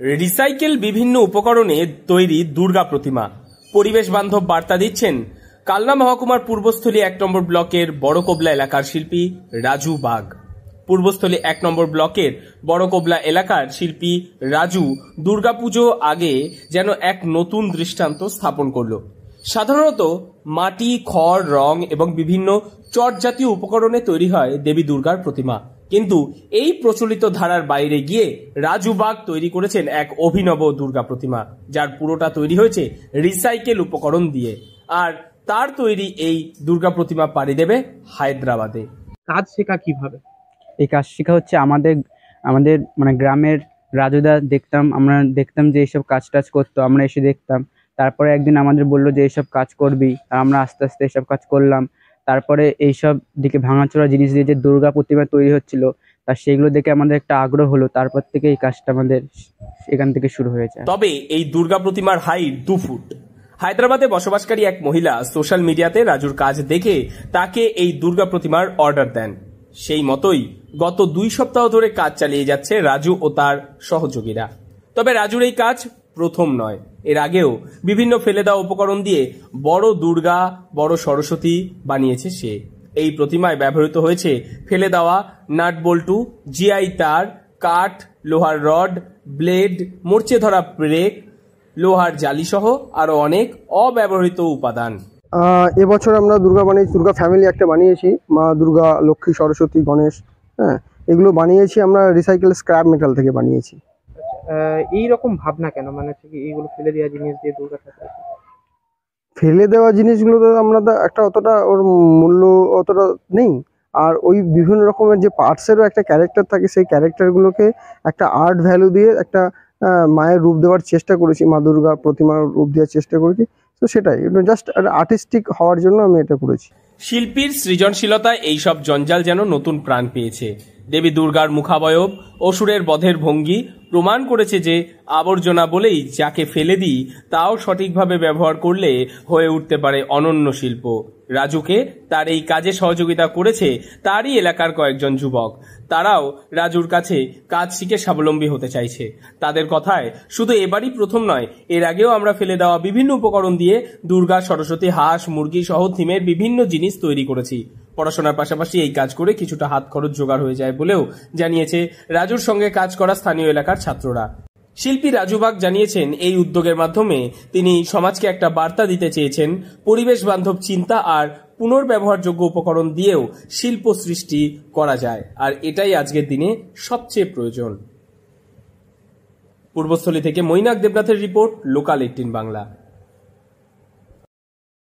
Recycle বিভিন্ন উপকরণে তৈরি দুর্গা প্রতিমা পরিবেশ বান্ধব বার্তা দিচ্ছেন কালনা মহকুমার পূর্বস্থলী 1 নম্বর ব্লকের বড়কোবলা এলাকার শিল্পী রাজু বাগ। পূর্বস্থলী 1 নম্বর ব্লকের বড়কোবলা এলাকার শিল্পী রাজু দুর্গাপুজো আগে যেন এক নতুন দৃষ্টান্ত স্থাপন করল। সাধারণত মাটি, খড়, রং এবং বিভিন্ন চট জাতীয় উপকরণে তৈরি হয় দেবী দুর্গার প্রতিমা, কিন্তু এই প্রচলিত ধারার বাইরে গিয়ে রাজু বাগ তৈরি করেছেন এক অভিনব দুর্গা প্রতিমা, যার পুরোটা তৈরি হয়েছে রিসাইকেল উপকরণ দিয়ে। আর তার তৈরি এই দুর্গা প্রতিমা পাড়ি দেবে হায়দ্রাবাদে। কাজ শেখা কিভাবে? এই কাজ শেখা হচ্ছে আমাদের আমাদের মানে গ্রামের রাজুদা আমরা দেখতাম যে এইসব কাজ টাজ করতো, আমরা এসে দেখতাম। তারপরে একদিন আমাদের বললো যে এইসব কাজ করবি, আর আমরা আস্তে আস্তে এইসব কাজ করলাম। তারপরে এইসব দিকে ভাঙাচোরা জিনিস দিয়ে যে দুর্গা প্রতিমা তৈরি হচ্ছিল, তার সেইগুলো দেখে আমাদের একটা আগ্রহ হলো। তারপর থেকে এই কাজটা আমাদের এখান থেকে শুরু হয়েছে। তবে এই দুর্গা প্রতিমার হাইট 2 ফুট। হায়দ্রাবাদে বসবাসকারী এক মহিলা সোশ্যাল মিডিয়াতে রাজুর কাজ দেখে তাকে এই দুর্গা প্রতিমার অর্ডার দেন। সেই মতোই গত 2 সপ্তাহ ধরে কাজ চালিয়ে যাচ্ছে রাজু ও তার সহযোগীরা। তবে রাজুর এই কাজ প্রথম নয়, এর আগেও বিভিন্ন ফেলে দেওয়া উপকরণ দিয়ে বড় দুর্গা, বড় সরস্বতী বানিয়েছে সে। এই প্রতিমায় ব্যবহৃত হয়েছে ফেলে দেওয়া নাট বল্টু, জিআই তার, কাঠ, লোহার রড, ব্লেড, মরচে ধরা ব্রেক, লোহার জালি সহ আরো অনেক অব্যবহৃত উপাদান। এবছর আমরা দুর্গা বানিয়েছি, দুর্গা ফ্যামিলি একটা বানিয়েছি, মা দুর্গা, লক্ষ্মী, সরস্বতী, গণেশ, হ্যাঁ, এগুলো বানিয়েছি আমরা রিসাইকেল স্ক্র্যাপ মেটাল থেকে বানিয়েছি। এইরকম ভাবনা কেন, মানে এইগুলো ফেলে দেওয়া জিনিস দিয়ে দুর্গা ঠাকুর? ফেলে দেওয়া জিনিসগুলো তো আমরা তো একটা অতটা ওর মূল্য অতটা নেই, আর ওই বিভিন্ন রকমের যে পার্টসেরও একটা ক্যারেক্টার থাকে, সেই ক্যারেক্টারগুলোকে একটা আর্ট ভ্যালু দিয়ে একটা মায়ের রূপ দেওয়ার চেষ্টা করেছি, মা দুর্গা প্রতিমার রূপ দেওয়ার চেষ্টা করেছি। তো সেটাই, জাস্ট আর্টিস্টিক হওয়ার জন্য আমি এটা করেছি। শিল্পীর সৃজনশীলতায় এইসব জঞ্জাল যেন নতুন প্রাণ পেয়েছে। দেবী দুর্গার মুখাবয়ব, অসুরের বধের ভঙ্গি প্রমাণ করেছে যে আবর্জনা বলেই যাকে ফেলে দিই তাও সঠিকভাবে ব্যবহার করলে হয়ে উঠতে পারে অনন্য শিল্প। রাজুকে তার এই কাজে সহযোগিতা করেছে তারই এলাকার কয়েকজন যুবক। তারাও রাজুর কাছে কাজ শিখে স্বাবলম্বী হতে চাইছে। তাদের কথায় শুধু এবারই প্রথম নয়, এর আগেও আমরা ফেলে দেওয়া বিভিন্ন উপকরণ দিয়ে দুর্গা, সরস্বতী, হাঁস, মুরগি সহ থিমের বিভিন্ন জিনিস তৈরি করেছি। পড়াশোনার পাশাপাশি এই কাজ করে কিছুটা হাত খরচ জোগাড় হয়ে যায় বলেও জানিয়েছে রাজুর সঙ্গে কাজ করা স্থানীয় এলাকার ছাত্ররা। শিল্পী রাজু বাগ জানিয়েছেন, এই উদ্যোগের মাধ্যমে তিনি সমাজকে একটা বার্তা দিতে চেয়েছেন, পরিবেশ বান্ধব চিন্তা আর পুনর্ব্যবহারযোগ্য উপকরণ দিয়েও শিল্প সৃষ্টি করা যায়, আর এটাই আজকের দিনে সবচেয়ে প্রয়োজন। পূর্বস্থলী থেকে মৈনাক দেবনাথের রিপোর্ট, লোকাল 18 বাংলা।